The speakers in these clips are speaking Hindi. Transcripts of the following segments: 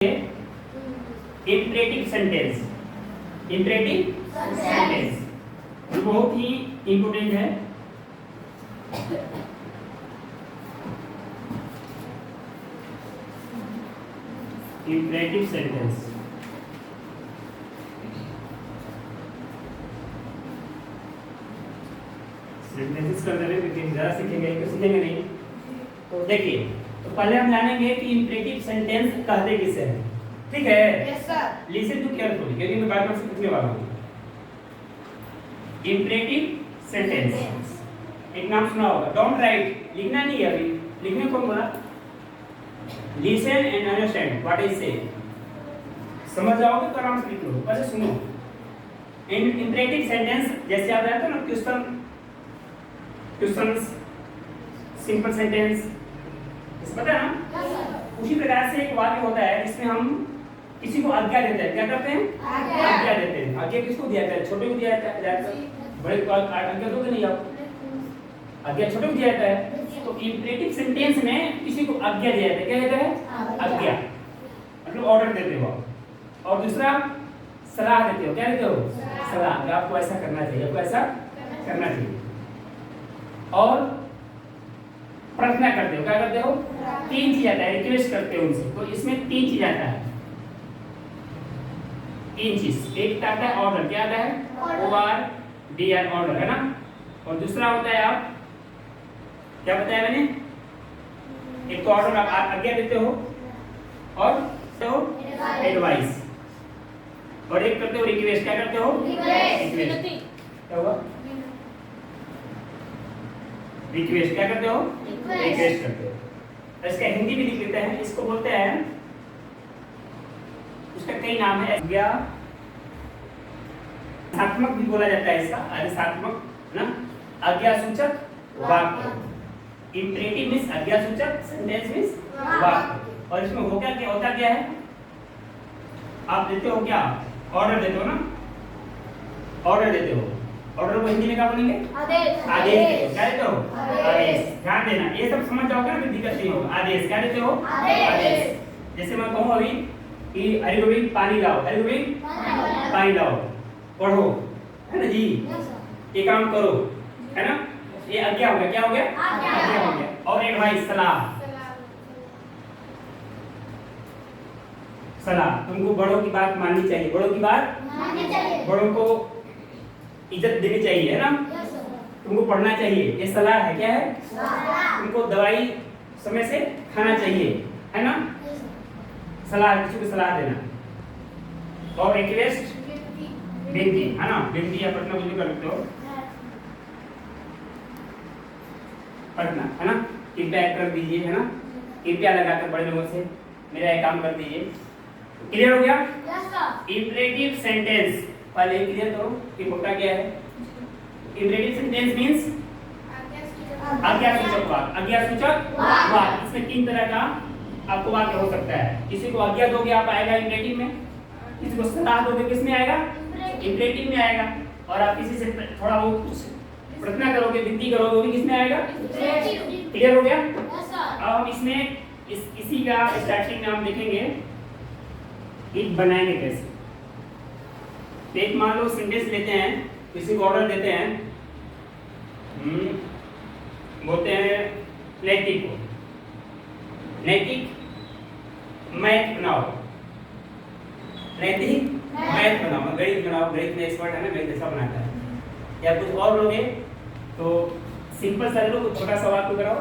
Imperative sentence. इंपरेटिव सेंटेंस जो बहुत ही इंपोर्टेंट है। इंपरेटिव सेंटेंस सेंटेंसेस कर रहे लेकिन ज़्यादा सीखेंगे तो सीखेंगे नहीं। तो देखिए, तो पहले हम जानेंगे कि इंपरेटिव सेंटेंस कहते किसे हैं। ठीक है? Yes sir. Listen to carefully क्योंकि मैं बार-बार से पूछने वाला हूँ। इंपरेटिव सेंटेंस एक नाम सुना होगा। डोंट राइट, लिखना नहीं है अभी। लिखने कौन बोला? Listen and understand what I से। समझ जाओगे तो आराम से लिख लो। पहले सुनो। इंपरेटिव सेंटेंस जैसे आप जानते हो ना, क्वेश्चंस, सिंपल सेंटेंस, इस पता है ना? उसी प्रकार से एक वाक्य होता है जिसमें हम किसी को आज्ञा देते हैं। क्या करते हैं? आज्ञा देते हैं। आज्ञा किसको दिया जाता है? छोटे को दिया जाता है। बड़े को आज्ञा दोगे नहीं आप? आज्ञा छोटे को दिया जाता है। तो इंपरेटिव सेंटेंस में किसी को आज्ञा दिया जाता है। क्या कहते हैं? आज्ञा, मतलब ऑर्डर देते हो। और दूसरा सलाह देते हो। क्या देते हो? सलाह, कि आपको ऐसा करना चाहिए, आपको ऐसा करना चाहिए। और प्रार्थना करते हो। क्या करते हो? तीन चीज आता है। रिक्वेस्ट करते हो उनसे। तो इसमें तीन चीज आता है। तीन चीज। एक आता है ऑर्डर। क्या आता है? ORDR, ऑर्डर, है ना? और दूसरा होता है आप क्या बताया मैंने? एक तो ऑर्डर आप आज्ञा देते हो और एडवाइस, और एक करते हो रिक्वेस्ट। क्या करते हो? रिक्वेस्ट। क्या हुआ? रिक्वेस्ट। क्या करते हो? रिक्वेस्ट करते हो। इसका हिंदी भी लिख लेते हैं। इसको बोलते हैं, इसका कई नाम है। आज्ञात्मक भी बोला जाता है इसका, आदेशात्मक, ना? आज्ञासूचक वाक्य। इंपरेटिव मींस आज्ञासूचक, सेंटेंस मींस वाक्य। और इसमें होता क्या है? आप देते हो क्या? ऑर्डर देते हो ना? ऑर्डर देते हो। ऑर्डर को हिंदी में क्या बोलेंगे? आदेश। आदेश। क्या देते हो? आदेश। ध्यान देना, ये सब समझ जाओगे ना, फिर दिक्कत नहीं होगा। आदेश। क्या देते हो? आदेश। जैसे मैं कहूँ अभी कि अरे गोविंद पानी लाओ, अरे गोविंद पानी लाओ, पढ़ो, है ना जी? ये काम करो, है ना? ये आज्ञा हो गया। क्या हो गया? आज्ञा हो गया। और एडवाइस, सलाह। सलाह, तुमको बड़ों की बात माननी चाहिए। बड़ों की बात माननी चाहिए। बड़ों को इज्जत देनी चाहिए, है ना? तुमको पढ़ना चाहिए। ये सलाह है। क्या है? तुमको दवाई समय से खाना चाहिए, है ना? सलाह, किसी को सलाह देना। और रिक्वेस्ट, विनती, है ना? विनती या प्रार्थना कुछ भी कर सकते हो। प्रार्थना, है ना? कृपया कर दीजिए, है ना? कृपया लगाकर बड़े लोगों से मेरा एक काम कर दीजिए। क्लियर हो गया? इंपरेटिव सेंटेंस पहले क्लियर करो कि होता क्या है। इंपरेटिव सेंटेंस मींस आज्ञासूचक वाक्य। आज्ञासूचक वाक्य, इसमें तीन तरह का आपको वाक्य हो सकता है। किसी को आज्ञा दोगे आप, आएगा इंपरेटिव में। किसी को सलाह दोगे, किस में आएगा? इंपरेटिव में आएगा। और आप किसी से थोड़ा बहुत कुछ प्रार्थना करोगे, विनती करोगे, वो भी किस में आएगा? क्लियर हो गया? अब हम इसमें इसी का स्टार्टिंग में हम देखेंगे एक बनाएंगे कैसे। तो एक मान लो सेंटेंस लेते हैं, किसी को ऑर्डर देते हैं, बोलते हैं नैतिक को, नैतिक मैथ बनाओ, नैतिक मैथ बनाओ, गणित बनाओ। गणित में एक्सपर्ट है ना, गणित ऐसा बनाता है। या कुछ और लोगे तो सिंपल सा लो, छोटा सा वाक्य कराओ,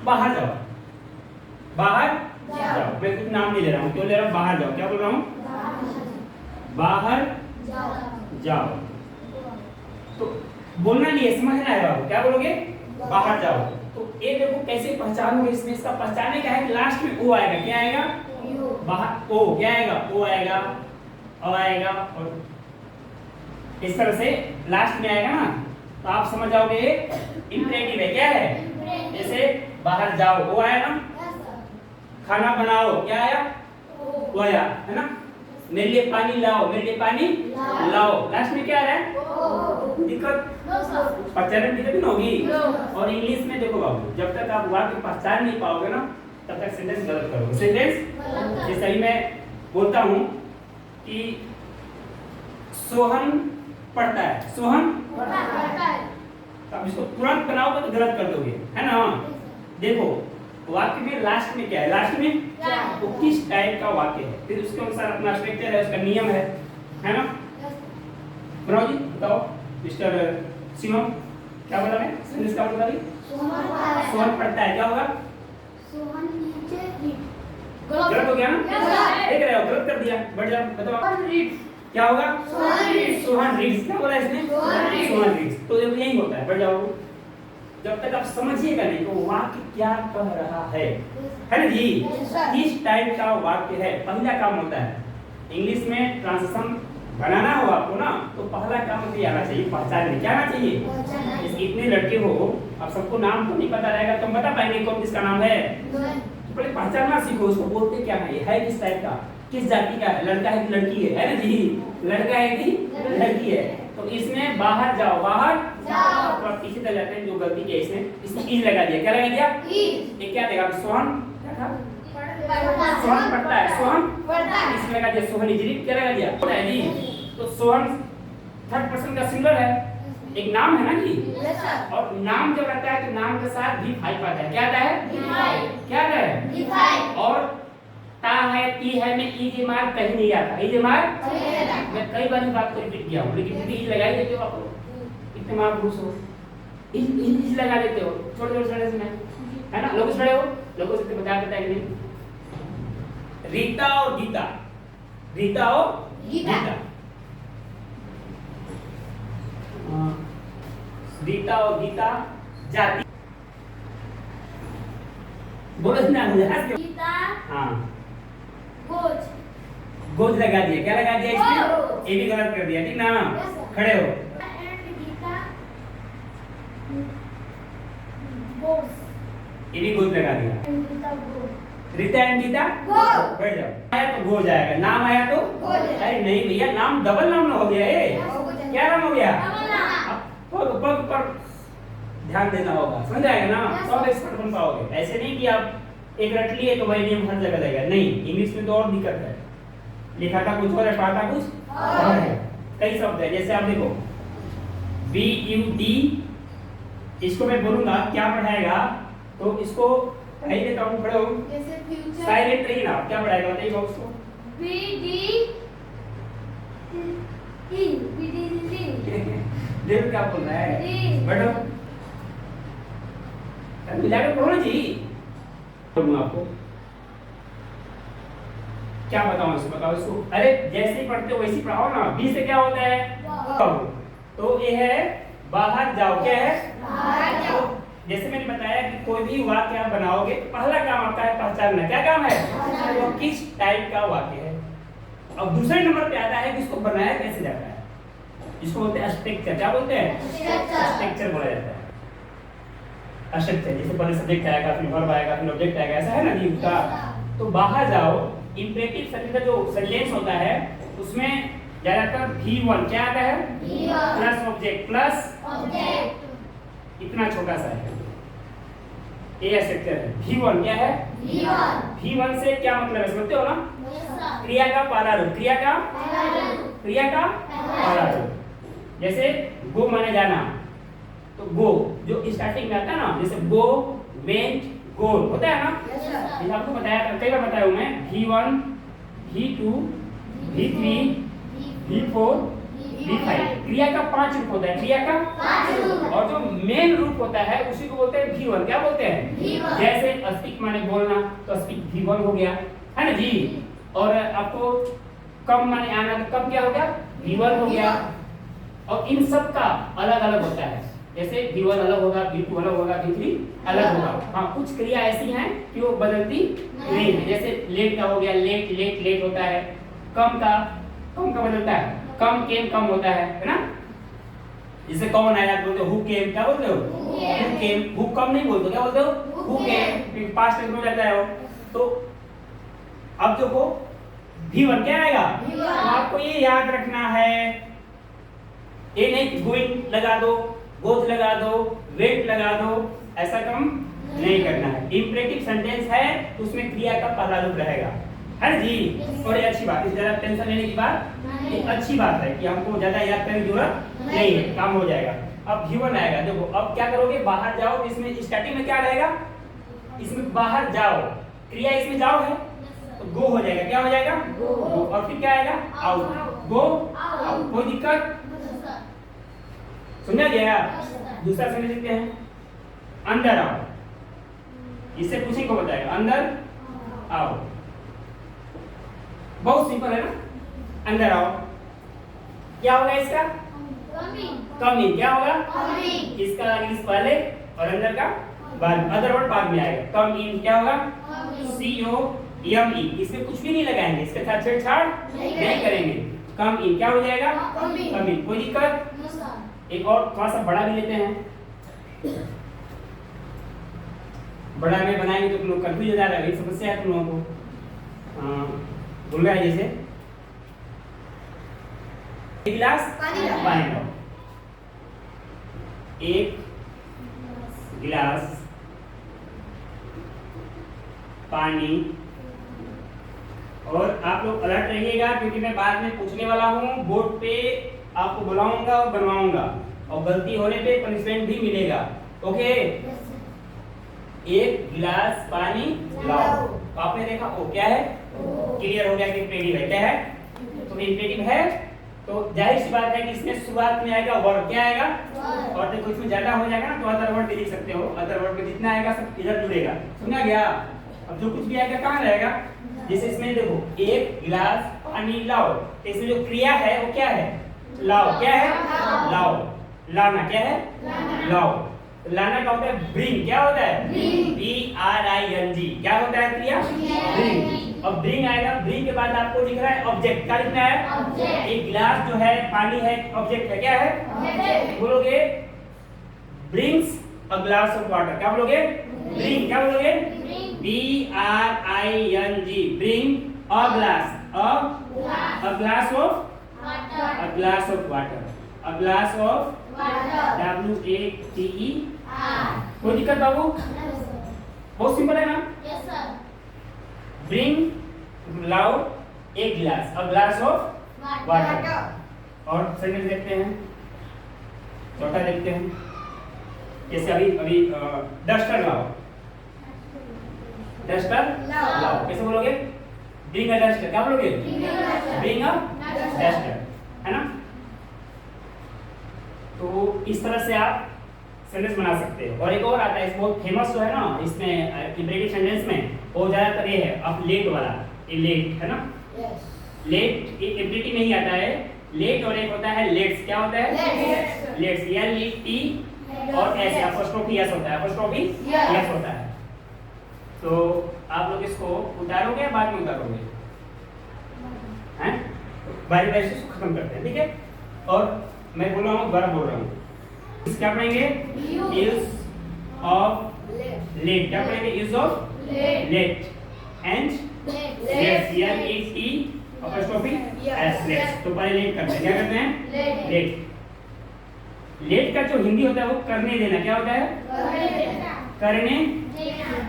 बाहर जाओ, बाहर जाओ। मैं कुछ नाम नहीं ले रहा हूँ, क्यों ले रहा हूँ? बाहर जाओ। क्या बोल रहा हूँ? बाहर जाओ। तो बोलना नहीं है, समझना है बाबू। क्या बोलोगे? बाहर जाओ। तो ये देखो कैसे पहचानोगे इसमें। इसका पहचानने का है, लास्ट में ओ आएगा। क्या आएगा? बाहर ओ। क्या आएगा? ओ आएगा, अ आएगा, और इस तरह से लास्ट में आएगा ना, तो आप समझ जाओगे इंपरेटिव है। क्या है? जैसे बाहर जाओ, ओ आया ना? खाना बनाओ, क्या आया? वो आया, है ना? मेरे लिए पानी लाओ, मेरे लिए पानी लाओ। लास्ट में क्या आ रहा है? दिक्कत, पहचान में दिक्कत नहीं होगी। और इंग्लिश में देखो बाबू, जब तक आप वाक्य पहचान नहीं पाओगे ना, तब तक सेंटेंस गलत करोगे। सेंटेंस जैसे अभी मैं बोलता हूँ कि सोहन पढ़ता है, सोहन पढ़ता है, तो अब इसको तुरंत बनाओगे तो गलत कर दोगे, है ना। देखो वाक्य में लास्ट में क्या है, लास्ट में वो किस टाइप का वाक्य है, फिर उसके अनुसार अपना स्ट्रक्चर है, उसका नियम है ना। बनाओ जी, बताओ मिस्टर शिवम, क्या बोला मैं, सेंटेंस क्या बोला अभी? सोहन पढ़ता है, क्या होगा? सोहन नीचे गलत हो गया ना, देख रहे हो, गलत कर दिया। बढ़ जाओ, बताओ क्या होगा? सोहन रीड्स, क्या बोला इसने? सोहन रीड्स। तो यही होता है, बढ़ जाओ। जब तक आप समझिएगा नहीं तो वाक्य क्या कह रहा है ना जी, किस टाइप का वाक्य है, पहला काम होता है। इंग्लिश में ट्रांसलेशन बनाना हो आपको ना, तो पहला काम तो आना चाहिए, पहचानने क्या आना चाहिए। जैसे इतने लड़के हो, अब सबको नाम तो नहीं पता रहेगा, तुम बता पाएंगे कौन किसका नाम है? तो पहले पहचानना सीखो, उसको बोलते क्या है, ये है किस टाइप का, किस जाति का है, लड़का है कि लड़की है ना जी, लड़का है कि लड़की है। तो इसमें बाहर जाओ, बाहर जाओ, तो आप पीछे चले जाते हैं, जो गलती की है इसमें इज लगा दिया, क्या लगा दिया? ये क्या देगा? सोहन क्या था? सोहन पढ़ता है, सोहन पढ़ता है, इसमें लगा दिया सोहन इज रीड, क्या लगा दिया? पढ़ता है जी। तो सोहन थर्ड पर्सन का सिंगुलर है, एक नाम है ना जी, और नाम जब रहता है तो नाम के साथ भी फाइव आता है, क्या आता है? क्या आता है? और ता है, ती है में ई जे मार कहीं नहीं आता, ई जे मार मैं कई बार इस बात को रिपीट किया हूं, लेकिन फिर ई लगाई देते हो आप लोग, इतने महापुरुष हो, इज लगा देते हो, छोटे छोटे स्टूडेंट्स में, है ना। लोग स्टूडेंट हो, लोगों से बता देता है कि नहीं। रीता और गीता, रीता और गीता, रीता और गीता जाति, बोलो ना मुझे, हाँ गोज, गोज लगा दिया, क्या लगा दिया इसमें? ये भी गलत कर दिया, ठीक ना। खड़े हो, ये भी गोज लगा दिया। रीता एंड गीता बैठ जाओ। आया तो गोज आएगा, नाम आया तो अरे नहीं भैया, नाम डबल नाम ना हो गया, क्या नाम हो गया? पग पग पर ध्यान देना होगा, समझ आएगा ना, सब एक्सपर्ट बन पाओगे। ऐसे नहीं कि आप एक रट लिए तो वही नियम हर जगह देगा, नहीं। इंग्लिश में तो और दिक्कत है, लिखा था कुछ और है, पढ़ा था कुछ और है। कई शब्द है, जैसे आप देखो बी यू डी, इसको मैं बोलूंगा क्या पढ़ाएगा, तो इसको पढ़ाई देता हूँ, खड़े हो, जैसे फ्यूचर, साइलेंट रहिए ना, क्या पढ़ाएगा बताइए उसको? B D E, B D D, देखो क्या बोल रहा है, बैठो मिलाकर पढ़ो ना जी। आपको क्या बताऊं इसको, बताओ इसको। अरे जैसे ही पढ़ते हो वैसे पढ़ाओ ना। बी से क्या होता है? तो ये है बाहर जाओ, क्या है? बाहर जाओ। जैसे मैंने बताया कि कोई भी वाक्य आप बनाओगे, पहला काम आपका है पहचानना, क्या काम है? वो किस टाइप का वाक्य है। अब दूसरे नंबर पे आता है कि इसको बनाया कैसे जाता है, जिसको बोलते हैं स्ट्रक्चर। क्या बोलते हैं? स्ट्रक्चर बोला जाता है। स्ट्रक्चर जैसे पहले सब्जेक्ट आएगा, फिर वर्ब आएगा, फिर ऑब्जेक्ट आएगा, ऐसा है ना जी उसका। तो बाहर जाओ, इंपेरेटिव सेंटेंस का जो सेंटेंस होता है उसमें ज्यादातर V1 क्या आता है? प्लस ऑब्जेक्ट, प्लस ऑब्जेक्ट, इतना छोटा सा है ये स्ट्रक्चर है। V1 क्या है? V1 से क्या मतलब है समझते हो ना? क्रिया का पहला रूप, क्रिया का पहला रूप। जैसे गो माने जाना, तो गो जो स्टार्टिंग में आता है ना, जैसे गो, वेंट, गोल होता है ना। जैसे आपको बताया था, कई बार बताया हूं मैं, V1, V2, V3, V4, V5 क्रिया का 5 रूप होता है, क्रिया का 5 रूप। और जो मेन रूप होता है उसी को बोलते हैं V1। क्या बोलते हैं? जैसे स्पीक माने बोलना, तो स्पीक V1 हो गया, है ना जी। और आपको कम माने आना, तो कम क्या हो गया? V1 हो गया। और इन सब का अलग अलग होता है, जैसे V1 अलग होगा, V2 अलग होगा, V3 अलग होगा। हाँ, कुछ क्रिया ऐसी हैं कि वो बदलती नहीं है। जैसे लेट का हो गया, लेट लेट लेट होता है। कम का बदलता है, कम केम कम होता है ना। जैसे कौन आया बोलते हो, हु केम, क्या बोलते हो? Who came. हु कम नहीं बोलते, क्या बोलते हो? Who came. फिर पास्ट टेंस में जाता है वो। तो अब देखो V1 क्या आएगा? तो आपको ये याद रखना है, ये नहीं गोइंग लगा दो, गोथ लगा दो, वेट लगा दो, ऐसा काम नहीं करना है। इंपरेटिव सेंटेंस है तो उसमें क्रिया का पहला रूप रहेगा, है ना जी। और ये अच्छी बात है, ज्यादा टेंशन लेने की बात ये अच्छी बात है कि हमको ज्यादा याद करने की जरूरत नहीं है, काम हो जाएगा। अब गिवन आएगा, देखो अब क्या करोगे, बाहर जाओ, इसमें स्टार्टिंग में क्या रहेगा, इसमें बाहर जाओ, क्रिया इसमें जाओ है तो गो हो जाएगा, क्या हो जाएगा गो, और फिर क्या आएगा आउट, गो आउट, कोई दिक्कत समझा गया। दूसरा समझ लेते हैं, अंदर आओ, इससे पूछेंगे को बताएगा, अंदर आओ, बहुत सिंपल है ना, अंदर आओ, क्या होगा इसका कम इन, क्या होगा इसका इंग्लिश पहले और अंदर का बाद, अदर वर्ड बाद में आएगा, कम इन क्या होगा COME, इसमें कुछ भी नहीं लगाएंगे, इसके साथ छेड़छाड़ नहीं करेंगे, कम इन क्या हो जाएगा कम इन, कोई दिक्कत। एक और थोड़ा सा बड़ा भी लेते हैं, बड़ा में बनाएंगे तो तुम लोग कंफ्यूज हो जा रहा है, समस्या है तुम लोगों को, भूल गए जैसे एक गिलास पानी लो, एक गिलास पानी, और आप लोग अलर्ट रहिएगा क्योंकि मैं बाद में पूछने वाला हूँ, बोर्ड पे आपको बुलाऊंगा और बनवाऊंगा, और गलती होने पे पनिशमेंट भी मिलेगा, ओके। एक गिलास पानी लाओ, तो आपने देखा वो क्या है, क्लियर हो गया कि इंपेरेटिव है, क्या है तो इंपेरेटिव है, तो जाहिर सी बात है कि इसमें शुरुआत में आएगा वर्ड, क्या आएगा, और देखो इसमें ज्यादा हो जाएगा ना तो अदर वर्ड भी लिख सकते हो, अदर वर्ड में जितना आएगा सब इधर जुड़ेगा, समझा गया। अब जो कुछ भी आएगा कहाँ रहेगा, जैसे इसमें देखो एक गिलास पानी लाओ, तो इसमें जो क्रिया है वो क्या है, लाओ, क्या है लाओ, लाना क्या है लाओ, लाना का होता है ब्रिंग, क्या होता है BRING, क्या होता है क्रिया ब्रिंग। अब ब्रिंग आएगा, ब्रिंग के बाद आपको दिख रहा है ऑब्जेक्ट, क्या लिखना है, एक गिलास जो है पानी है ऑब्जेक्ट है, क्या है बोलोगे brings a glass of water, क्या बोलोगे ब्रिंग, क्या बोलोगे BRING, bring a glass, a glass of water, a glass of WATER, कोई दिक्कत बाबू, बहुत सिंपल है ना। ब्रिंग लाओ एक गिलास, अ ग्लास ऑफ वाटर, और सेकंड देखते हैं, चौथा देखते हैं, जैसे अभी डस्टर लाओ, डस्टर लाओ, कैसे बोलोगे ब्रिंग अ डस्टर, क्या बोलोगे ब्रिंग अ डस्टर, है ना। तो इस तरह से आप सेंटेंस बना सकते हो। और एक और आता है, बहुत फेमस जो है ना इसमें इंपेरेटिव सेंटेंस में, वो ज्यादातर ये है अब लेट वाला, ये लेट है ना, लेट इंपेरेटिव में ही आता है, लेट, और एक होता है लेट्स, क्या होता है लेट्स, LET और S, अपोस्ट्रोफी S होता है, अपोस्ट्रोफी S होता है। तो आप लोग इसको उतारोगे या बाद में उतारोगे, हैं बारी बारी से खत्म करते हैं, ठीक है। और मैं बोल रहा हूँ, वर्ब बोल रहा हूँ, क्या पढ़ेंगे यूज ऑफ लेट, क्या पढ़ेंगे use of let and let's, LET apostrophe S, let's. तो पहले लेट करते हैं, क्या करते हैं लेट, लेट का जो हिंदी होता है वो करने देना, क्या होता है करने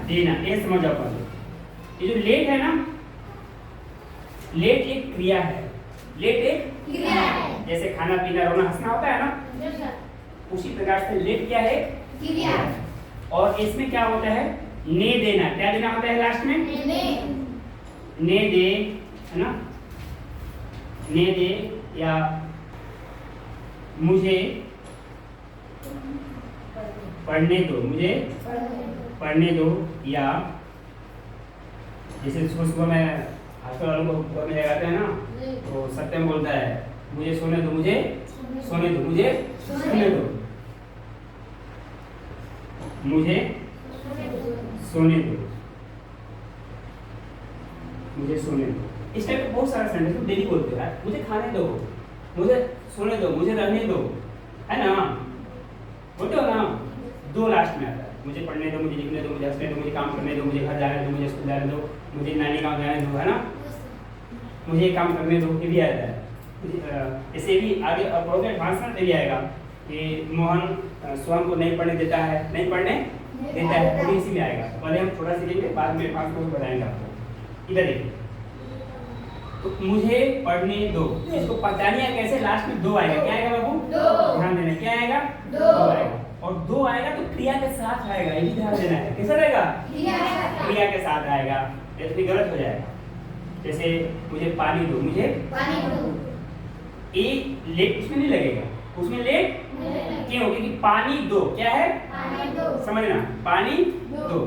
देना, ये समझ जाओ पहले। ये जो लेट है ना, लेट एक क्रिया है, लेट एक क्रिया है, जैसे खाना पीना रोना हंसना होता है ना, उसी प्रकार से लेट क्या है क्रिया, और इसमें क्या होता है ने देना, क्या देना होता है लास्ट में ने दे, है ना, ने दे या मुझे पढ़ने दो, मुझे पढ़ने दो, या जैसे सुबह सुबह में हॉस्टल वालों को पढ़ने लगाते हैं ना, तो सत्यम बोलता है मुझे सोने दो, मुझे सोने दो, मुझे सोने दो, मुझे सोने दो, मुझे सोने दो। इस टाइप के बहुत सारे सेंटेंस डेली बोलते हो, मुझे खाने दो, मुझे सोने दो, मुझे रहने दो, है ना, बोलते हो ना। दो लास्ट में आता है, मुझे पढ़ने दो, मुझे लिखने दो, मुझे हंसने दो, मुझे काम करने दो, मुझे घर जाने दो, मुझे स्कूल जाने दो, मुझे नानी गाँव जाने दो, है ना, मुझे काम करने दो, ये भी आता है। ऐसे भी आगे पढ़ोगे एडवांस में भी आएगा, कि मोहन स्वयं को नहीं पढ़ने देता है, नहीं पढ़ने देता है, वो भी इसी में आएगा। तो पहले हम थोड़ा सीखेंगे, बाद में 5 को बताएंगे आपको। इधर देखिए, तो मुझे पढ़ने दो, इसको पहचानिए कैसे, लास्ट में दो आएगा। क्या आएगा बाबू? ध्यान देना, क्या आएगा? दो आएगा। और दो आएगा तो क्रिया के साथ आएगा, ये भी ध्यान देना है। कैसा रहेगा? क्रिया के साथ आएगा, ऐसे गलत हो जाएगा। जैसे मुझे पानी दो, मुझे पानी दो, एक लेट उसमें नहीं लगेगा, उसमें लेट क्यों? क्योंकि पानी दो क्या है? पानी दो, समझना, पानी दो,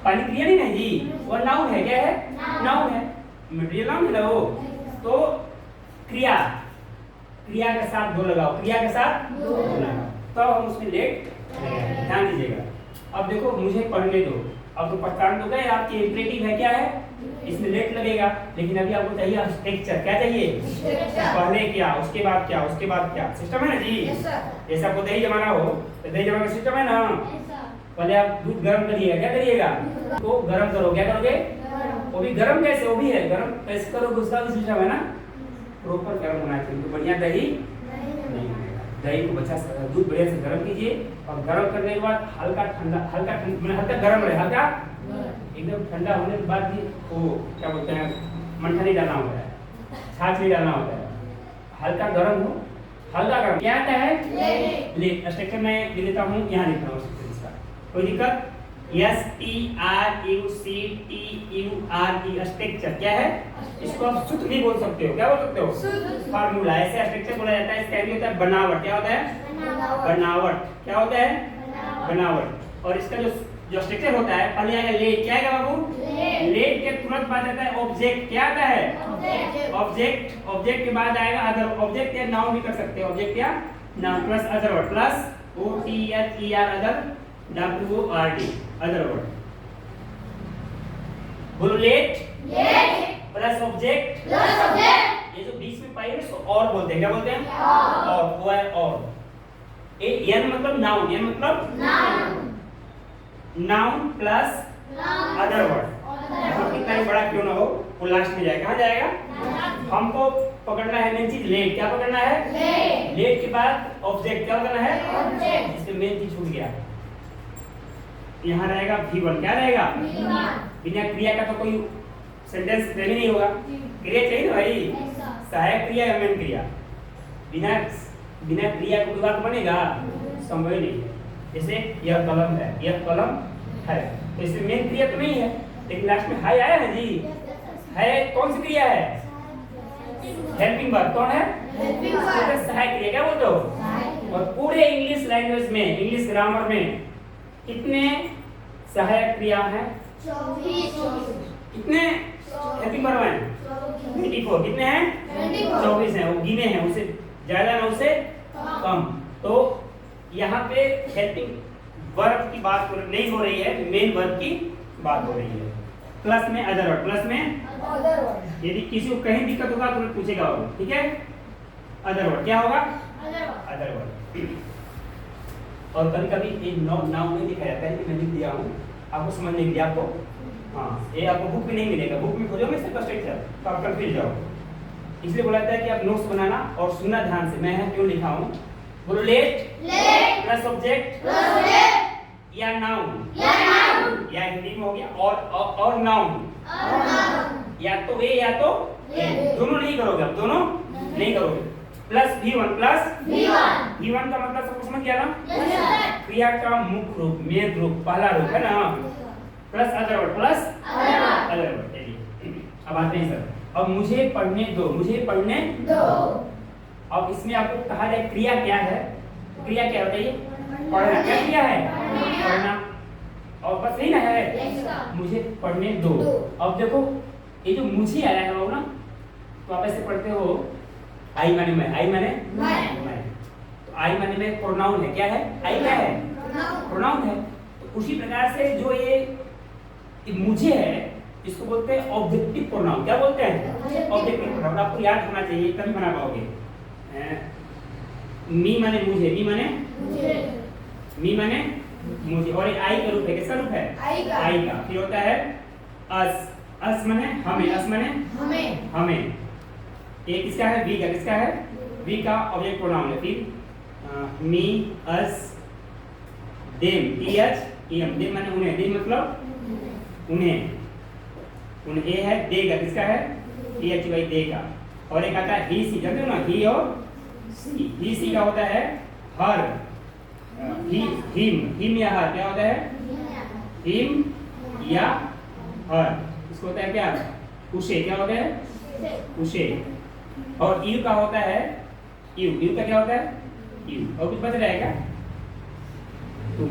पानी क्रिया नहीं है जी, वो नाउन है। क्या है? नाउन है, मटेरियल नाउन है वो। तो क्रिया, क्रिया के साथ दो लगाओ, क्रिया के साथ दो लगाओ, तो हम उसमें लेट लगाएंगे। ध्यान दीजिएगा। अब देखो, मुझे पढ़ने दो, अब तो पहचान तो गए आपके इंपरेटिव है क्या है, इसमें लेट लगेगा। लेकिन अभी आपको चाहिए स्ट्रक्चर। क्या चाहिए? पहले क्या, उसके बाद क्या, उसके बाद क्या, सिस्टम है ना जी। जैसे आपको दही जमाना हो तो दही जमाना सिस्टम है ना। पहले आप दूध गर्म करिएगा, क्या करिएगा? तो गर्म करो, क्या करोगे? वो भी गर्म कैसे, वो भी है गर्म कैसे करोगे, उसका भी सिस्टम है ना। प्रॉपर गर्म होना चाहिए, तो बढ़िया दही नहीं बनेगा। दही को बचा, दूध बढ़िया से गर्म कीजिए, और गर्म करने के बाद हल्का ठंडा, हल्का गर्म रहे, हल्का एकदम ठंडा होने के बाद भी वो क्या बोलते हैं, मट्ठा नहीं डालना होता है, छाछ नहीं डालना होता है, हल्का गर्म हो, हल्का गर्म। क्या आता है? लेट। स्ट्रक्चर में लिख लेता हूँ, यहाँ लिख रहा हूँ इसका, कोई दिक्कत? STRUCTURE स्ट्रक्चर क्या है? इसको आप सूत्र भी बोल सकते हो। क्या बोल सकते हो? फार्मूला। ऐसे स्ट्रक्चर बोला जाता है। इसका होता है बनावट। क्या होता है? बनावट। क्या होता है? बनावट। और इसका जो स्ट्रक्चर होता है, पहले आएगा लेट। क्या आएगा बाबू? लेट के तुरंत बाद आता है ऑब्जेक्ट। क्या आता है? ऑब्जेक्ट। ऑब्जेक्ट के बाद आएगा अदर। ऑब्जेक्ट या नाउन भी कर सकते हैं, ऑब्जेक्ट या noun plus other word, plus OTHER other, WORD other word. बोलो, लेट प्लस ऑब्जेक्ट। ये जो बीच में पाई है इसको और बोलते हैं। क्या बोलते हैं? और। वो है और। एन मतलब नाउन, एन मतलब नाउन प्लस अदर वर्ड। कितना ही बड़ा क्यों ना हो, वो लास्ट में जाएगा। कहाँ जाएगा? हमको पकड़ना है मेन चीज लेट। क्या पकड़ना है? लेट के बाद ऑब्जेक्ट। क्या करना है? इससे मेन चीज छूट गया। यहाँ रहेगा V1। क्या रहेगा? बिना क्रिया का तो कोई सेंटेंस प्रेमी नहीं होगा। क्रिया चाहिए ना भाई, सहायक क्रिया या मेन क्रिया। बिना क्रिया को बात बनेगा, संभव ही नहीं है। जैसे यह कलम है, यह कलम है, तो इसमें मेन क्रिया तो नहीं है, लेकिन लास्ट में हाय आया ना जी। है कौन सी क्रिया है? Helping verb. कौन है? सहायक क्रिया। क्या बोलते हो? और पूरे इंग्लिश लैंग्वेज में, इंग्लिश ग्रामर में कितने सहायक क्रिया हैं? 24। कितने हेल्पिंग वर्ब हैं? 24। कितने हैं? 24 हैं। वो गिने हैं, उससे ज्यादा ना उससे कम। तो यहाँ पे हेल्पिंग वर्ब की बात नहीं हो रही है, मेन वर्ब की बात हो रही है। प्लस में अदर वर्ड। प्लस में अदर वर्ड। यदि किसी को कहीं दिक्कत होगा तो पूछेगा वो, ठीक है? Other word. क्या होगा? Other word. और कभी कभी एक नाउन नहीं दिखाया जाता है, मैं लिख दिया हूँ आपको समझने के लिए। आपको हाँ, ये आपको बुक में नहीं मिलेगा। बुक में खोजोगे सिर्फ स्ट्रक्चर तो आप कंफ्यूज जाओ। इसलिए बोला जाता है कि आप नोट्स बनाना और सुनना ध्यान से। मैं क्यों लिखा हूँ? बोलो, लेट प्लस ऑब्जेक्ट या नाउन, या हिंदी में हो गया और नाउन, या तो वे या तो दोनों नहीं करोगे, आप दोनों नहीं करोगे। प्लस V1 V1 का मतलब सबको समझ गया ना? क्रिया का मुख्य रूप, मेन रूप, पहला रूप है ना। Plus other word, plus other word. चलिए अब आते हैं सर। अब मुझे पढ़ने दो, मुझे पढ़ने दो। अब इसमें आपको कहा जाए क्रिया क्या है? क्रिया क्या होता है? पढ़ना। क्या क्रिया है? पढ़ना। और बस यही ना है, मुझे पढ़ने दो। अब देखो, ये जो मुझे आया है वो ना, तो आप ऐसे पढ़ते हो आई माने मैं, आई माने मैं। तो आई माने में प्रोनाउन है। क्या है? आई क्या है? प्रोनाउन है। तो उसी प्रकार से जो ये मुझे है, इसको बोलते हैं ऑब्जेक्टिव प्रोनाउन। क्या बोलते हैं? Objective pronoun. आपको याद होना चाहिए, तभी बना पाओगे। मी माने मुझे, मी माने मुझे, और ये आई का रूप है। किसका रूप है? आई का। फिर होता है अस, अस माने हमें, अस माने हमें। ये किसका है? वी का। किसका है? वी का ऑब्जेक्ट प्रोनाउन है। फिर मी, अस, देम, TH देम माने उन्हें, देम मतलब उन्हें, उन्हें है, दे का किसका है, THY दे का। और एक आता है ही सी, जानते हो ना, ही और सी, ही सी का होता है हर, ही, हिम या हर, क्या होता है, हिम या हर, इसको होता है क्या, उसे, क्या होता है, उसे। और यू का होता है यू, यू का क्या होता है, यू। और कुछ बच रहेगा, तुम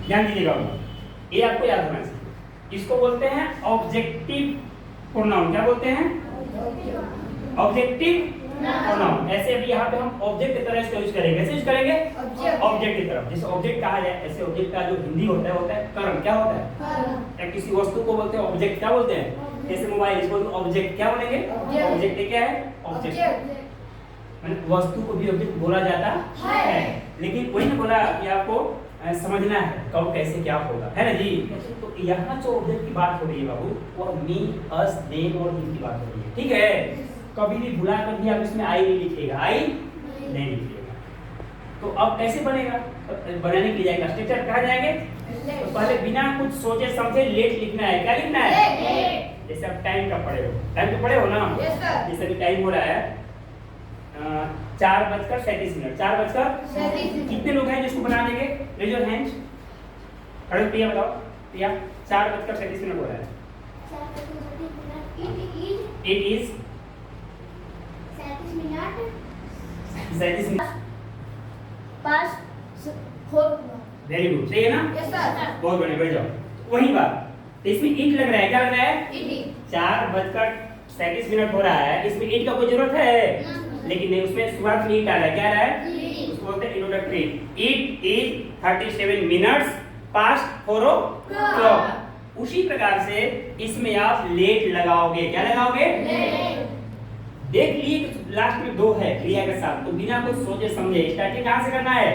ध्यान दीजिएगा, ये आपको याद होना चाहिए। इसको बोलते हैं ऑब्जेक्टिव प्रोनाउन। क्या बोलते हैं, ऑब्जेक्टिव प्रोनाउन। ऐसे अभी यहाँ पे हम ऑब्जेक्ट की तरह इसको यूज करेंगे। कैसे यूज करेंगे, ऑब्जेक्ट की तरफ। जैसे ऑब्जेक्ट कहा जाए, ऐसे ऑब्जेक्ट का जो हिंदी होता है कर्म। क्या होता है, या किसी वस्तु को बोलते हैं ऑब्जेक्ट। क्या बोलते हैं, जैसे मोबाइल, इसको ऑब्जेक्ट क्या बोलेंगे, ऑब्जेक्ट क्या है, ऑब्जेक्ट। वस्तु को भी ऑब्जेक्ट बोला जाता है, लेकिन वही बोला कि आपको समझना है कब कैसे क्या होगा, है ना जी। तो यहाँ जो ऑब्जेक्ट की बात हो रही है बाबू, वो मी, अस, देम और हिम की बात हो रही है, ठीक है। कभी भी भुला कर भी आप इसमें आई नहीं लिखिएगा, आई नहीं लिखिएगा। तो अब कैसे बनेगा, बनाने के लिए जाएगा स्ट्रक्चर कहाँ जाएंगे, तो पहले बिना कुछ सोचे समझे लेट लिखना है। क्या लिखना है, जैसे आप टाइम का पढ़े हो, टाइम तो पढ़े हो ना, जैसे अभी टाइम हो रहा है 4:37। 4:37। कितने लोग हैं जिसको बना देंगे, रेज योर हैंड। अरे प्रिया बताओ, प्रिया 4:37 हो रहा है। It is 37 minute. Very good, सही है ना, बहुत बढ़िया, बैठ जाओ। वही बात, तो इसमें ईट लग रहा है, क्या लग रहा है, 4:37 हो रहा है। इसमें ईट का कोई जरूरत है, लेकिन नहीं, उसमें शुरुआत में ईट आ रहा है। क्या आ रहा है, उसको बोलते हैं introductory. It is 37 minutes past 4 o'clock। उसी प्रकार से इसमें आप लेट लगाओगे। क्या लगाओगे, देख लिए तो लास्ट में 2 है क्रिया के साथ, तो बिना कुछ सोचे समझे स्टार्टिंग कहां से करना है,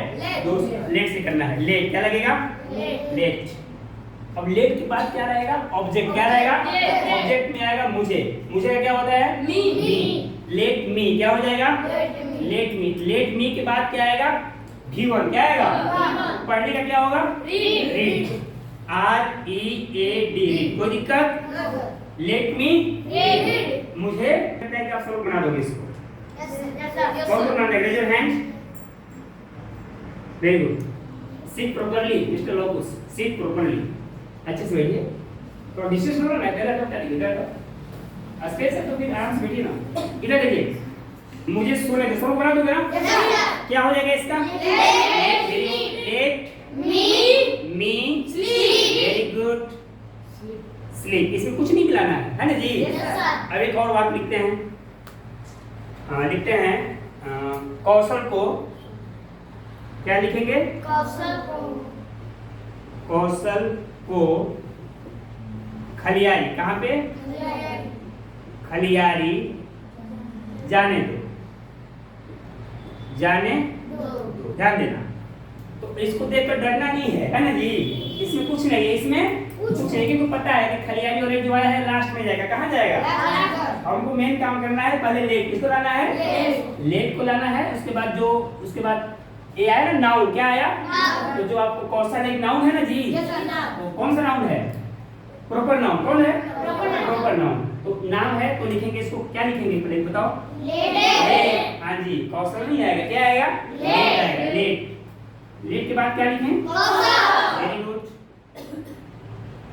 लेट से करना है। लेट क्या लगेगा, लेट। अब लेट के बाद क्या रहेगा, ऑब्जेक्ट। क्या रहेगा, ऑब्जेक्ट में आएगा मुझे। मुझे का क्या होता है, मी। लेट मी क्या हो जाएगा, लेट मी। लेट मी के बाद क्या आएगा, V1। क्या आएगा, पढ़ने का क्या होगा, रीड, READ, रीड। कोई दिक्कत, लेट मी रीड। मुझे लगता है कि आप सब बना दोगे इसको। कौन बना देगा, raise your hand. Very good, sit properly mister लोकुस, सिट प्रॉपर्ली, अच्छे से बैठिए। तो डिस्कस करो ना, पहले तो क्या लिखेगा, स्पेस है तो फिर आराम से बैठिए ना। इधर देखिए, मुझे सोने दो, सब बना दोगे ना, क्या हो जाएगा इसका, let me very good sleep. इसमें कुछ नहीं मिलाना है ना जी। अब एक और बात लिखते हैं, लिखते हैं कौशल को, क्या लिखेंगे, कौशल को खलियारी, कहाँ पे, खलियारी जाने दो, जाने दो, ध्यान देना। तो इसको देखकर डरना नहीं है ना जी, इसमें कुछ नहीं है, इसमें कुछ नहीं, क्योंकि पता है कि खलियारी और जो आया है लास्ट में जाएगा, कहाँ जाएगा। हमको मेन काम करना है, पहले लेट, किसको लाना है, लेट को लाना है। उसके बाद ये आया ना नाउन, क्या आया, तो जो आपको कौशल एक नाउन है ना जी, वो कौन सा नाउन है, प्रॉपर नाउन। कौन है, प्रॉपर नाउन। तो नाम है तो लिखेंगे इसको, क्या लिखेंगे पहले बताओ, लेट। हाँ जी, कौशल नहीं आएगा, क्या आएगा, लेट आएगा, लेट। लेट के बाद क्या लिखें, very good,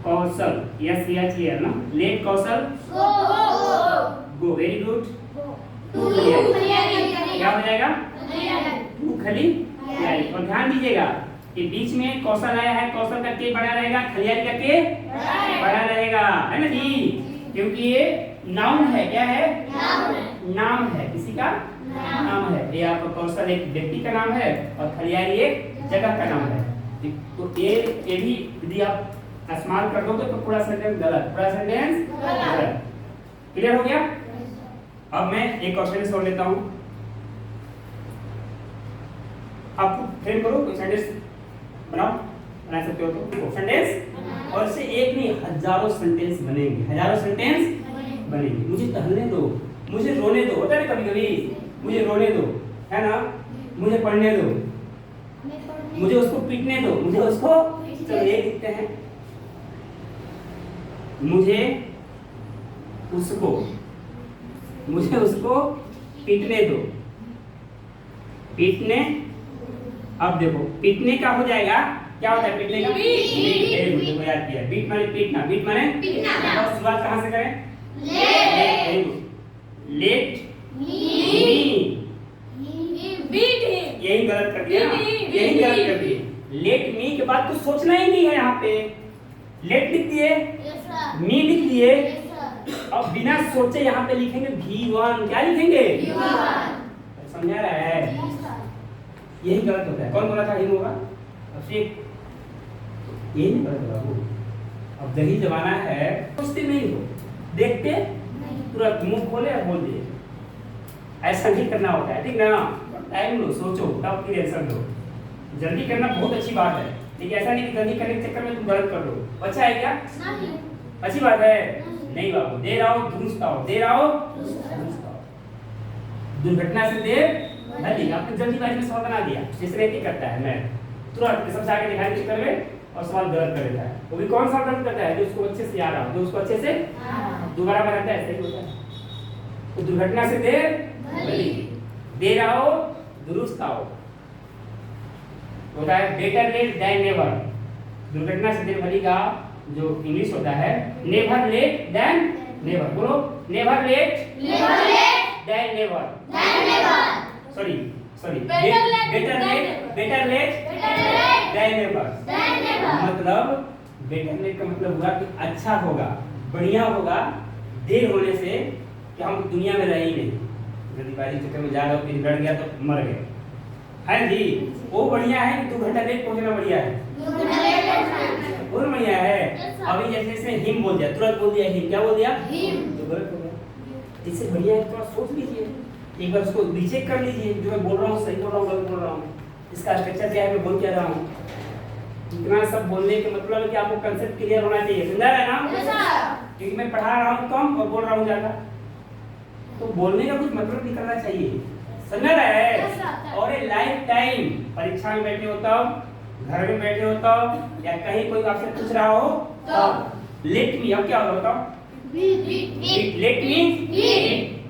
Kaushal, yes yes here ना, लेट कौशल गो, वेरी गुड, क्या हो जाएगा, टू खलियारी। और ध्यान दीजिएगा कि बीच में कौशल आया है, कौशल का के बड़ा रहेगा, खलियारी का के बड़ा रहेगा, है ना जी, क्योंकि ये नाउन है। क्या है, नाम है, किसी का नाम है। ये आपका कौशल एक व्यक्ति का नाम है और खलियारी एक जगह का नाम है। तो ये भी यदि आप इस्तेमाल कर दोगे तो पूरा सेंटेंस गलत, पूरा सेंटेंस गलत। क्लियर हो गया। अब मैं एक क्वेश्चन सोच लेता हूँ, आप फ्रेम करो, कोई सेंटेंस बनाओ, बना सकते हो तो सेंटेंस, और इससे एक नहीं हजारों सेंटेंस बनेंगे, हजारों सेंटेंस बनेंगे। मुझे टहलने दो, मुझे रोने दो, होता है ना कभी कभी, मुझे रोने दो, है ना, मुझे पढ़ने दो, मुझे उसको पीटने दो, मुझे उसको, चलो ये लिखते हैं, मुझे उसको पीटने दो, पीटने, अब देखो पीटने का हो जाएगा, क्या होता है पीटने का, बीट, मुझे को याद किया, बीट माने पीटना, बीट माने पीटना, और शुरुआत कहाँ से करें, लेट मी, यही गलत कर दिया ना, यही गलत कर दिए, लेट मी के बाद कुछ सोचना ही नहीं है, यहाँ पे लेट लिख दिए, मी लिख दिए, अब बिना सोचे यहाँ पे लिखेंगे V1, क्या लिखेंगे, समझा रहा है, यही गलत होता है, कौन बोला था हिम होगा, अब से यही नहीं गलत होगा वो, अब दही जमाना है, सोचते नहीं हो, देखते तुरंत मुंह खोले और बोल दिए, ऐसा नहीं करना होता है, ठीक ना, टाइम लो, सोचो तब फिर आंसर दो, जल्दी करना बहुत अच्छी बात है, लेकिन ऐसा नहीं कि जल्दी करने के चक्कर में तुम गलत कर दो, अच्छा है क्या, अच्छी बात है, नहीं बाबू, देर आओ दुरुस्त आओ, देर आओ दुरुस्त आओ, दुर्घटना से देर भली, आपने जल्दीबाजी में सवाल बना दिया, जिसने नहीं करता है, मैं तुरंत सबसे आगे दिखाने के चक्कर में और सवाल गलत कर देता है, वो भी कौन सा गलत करता है, जो उसको अच्छे से याद हो, जो उसको अच्छे से दोबारा बनाता है, सही होता है, तो दुर्घटना से देर भली, देर आओ दुरुस्त आओ, होता है बेटर लेट देन नेवर, दुर्घटना से देर भली का जो इंग्लिश होता है नेवर लेट देन नेवर, बोलो never late then never, sorry better late then never, मतलब बेटर लेट का मतलब हुआ कि अच्छा होगा, बढ़िया होगा, देर होने से कि हम दुनिया में रह ही नहीं, जल्दीबाजी चक्कर में जा रहे हो, फिर लड़ गया तो मर गए, है जी, वो बढ़िया है कि 2 घंटा लेट पहुंचना बढ़िया है, और बढ़िया है, अभी जैसे इसने हिम बोल दिया, तुरंत बोल दिया हिम, क्या बोल दिया हिम, तो गलत हो गया, इससे बढ़िया है थोड़ा सोच लीजिए, एक बार उसको रीचेक कर लीजिए, जो मैं बोल रहा हूँ सही बोल रहा हूँ गलत बोल रहा हूँ, इसका स्ट्रक्चर क्या है, मैं बोल क्या रहा हूँ, इतना सब बोलने के मतलब है कि आपको कंसेप्ट क्लियर होना चाहिए, समझा रहे ना, क्योंकि मैं पढ़ा रहा हूँ कम और बोल रहा हूँ ज्यादा, तो बोलने का कुछ मतलब निकलना चाहिए, समझा रहा है, और ये लाइफ टाइम परीक्षा में बैठे हो तब, घर में बैठे हो तब, या कहीं कोई आपसे पूछ रहा हो तब, लेट मी, अब क्या होगा बताओ, लेट मी,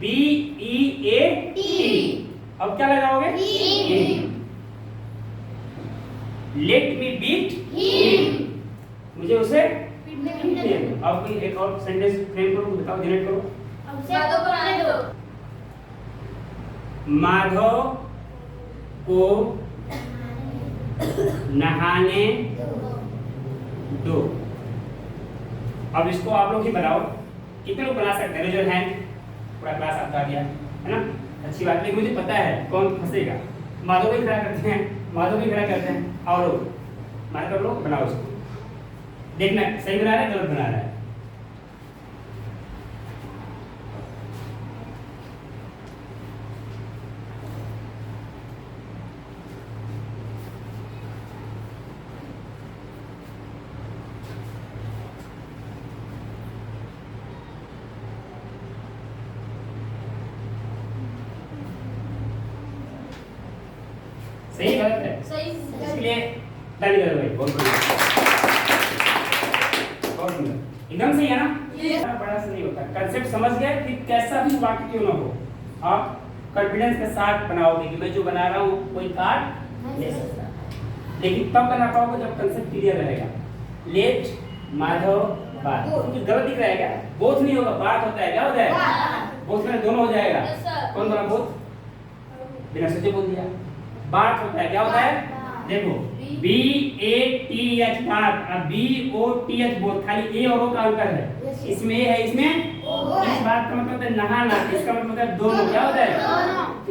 BEAT, अब क्या लगाओगे, लेट मी बीट, मुझे उसे पीटने दो, अब कोई एक और सेंटेंस फ्रेम करो, बताओ, जनरेट करो, माधव को नहाने दो, अब इसको आप लोग ही बनाओ, कितने लोग बना सकते हैं, जो है पूरा क्लास आपका दिया है ना, अच्छी बात, लेकिन मुझे पता है कौन फंसेगा, माधव भी खड़ा करते हैं, माधव भी खड़ा करते हैं, और लोग माधव कर लो, बनाओ इसको, देखना सही बना रहा है गलत बना रहा है, सही गलत है, सही, इसलिए ताली बजाओ भाई, बहुत बढ़िया, बहुत सुंदर, एकदम सही है ना, बड़ा से नहीं होता, कंसेप्ट समझ गए कि कैसा भी वाक्य क्यों ना हो, आप कॉन्फिडेंस के साथ बनाओगे कि मैं जो बना रहा हूँ कोई काट ले सकता, लेकिन तब बना पाओगे जब कंसेप्ट क्लियर रहेगा, लेट माधव बात, कुछ गलत दिख रहा है क्या, बोथ नहीं होगा, बात होता है, क्या होता है, बोथ में दोनों हो जाएगा, कौन बोला बोथ, बिना सोचे बोल दिया, बात होता है, क्या होता है, देखो BATH बात, अब BOTH बोथ, खाली ए और ओ का अंतर है, इसमें ए है, इसमें इस बात का मतलब है नहाना, इसका मतलब है दोनों, क्या होता है,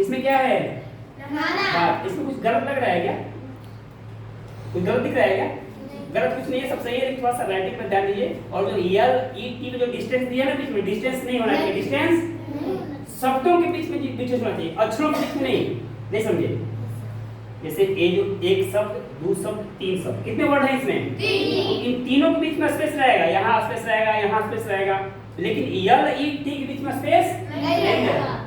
इसमें क्या है बात, इसमें कुछ गलत लग रहा है क्या, कुछ गलत दिख रहा है क्या, गलत कुछ नहीं है, सब सही है, लेकिन थोड़ा सा राइटिंग पर ध्यान दीजिए, और जो EL ET में जो डिस्टेंस दिया ना बीच में, डिस्टेंस नहीं होना चाहिए, डिस्टेंस शब्दों के बीच में डिस्टेंस होना चाहिए, अक्षरों के बीच में नहीं समझे, जैसे ए जो एक शब्द, दो शब्द, तीन शब्द, कितने वर्ड हैं इसमें? इन तीनों के बीच में स्पेस रहेगा, यहाँ स्पेस रहेगा, यहाँ स्पेस रहेगा, लेकिन यल ई टी के बीच में स्पेस नहीं रहेगा।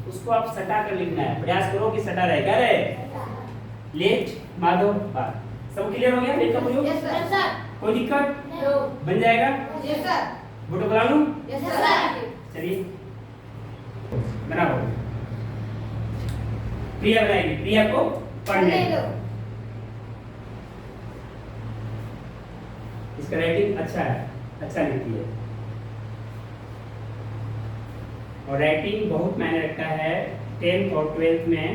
उसको आप सटा कर लिखना है, प्रयास करो कि सटा रहे। क्या रहे? लेट माधव बार। सब क्लियर हो गया? लेट का प्रयोग यस सर। कोई दिक्कत? नो। बन जाएगा? Yes sir. फोटो बना लूं? Yes sir. चलिए बनाओ। प्रिया बनाएगी, प्रिया को पढ़ने दो। इसका राइटिंग अच्छा है, अच्छा लिखती है और राइटिंग बहुत मायने रखता है 10th और 12th में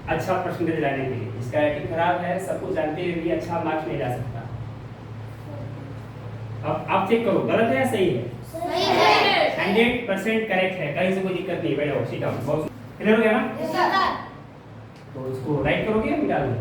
अच्छा परसेंटेज लाने के लिए। इसका राइटिंग खराब है, सब कुछ जानते हुए भी अच्छा मार्क्स नहीं ला सकता। अब आप चेक करो गलत है या सही है? सही है। 100% करेक्ट है, कहीं से कोई दिक्कत नहीं। बैठो, सिट डाउन। बहुत क्लियर हो गया ना? Yes sir. तो इसको राइट करोगे या मिटा दूं?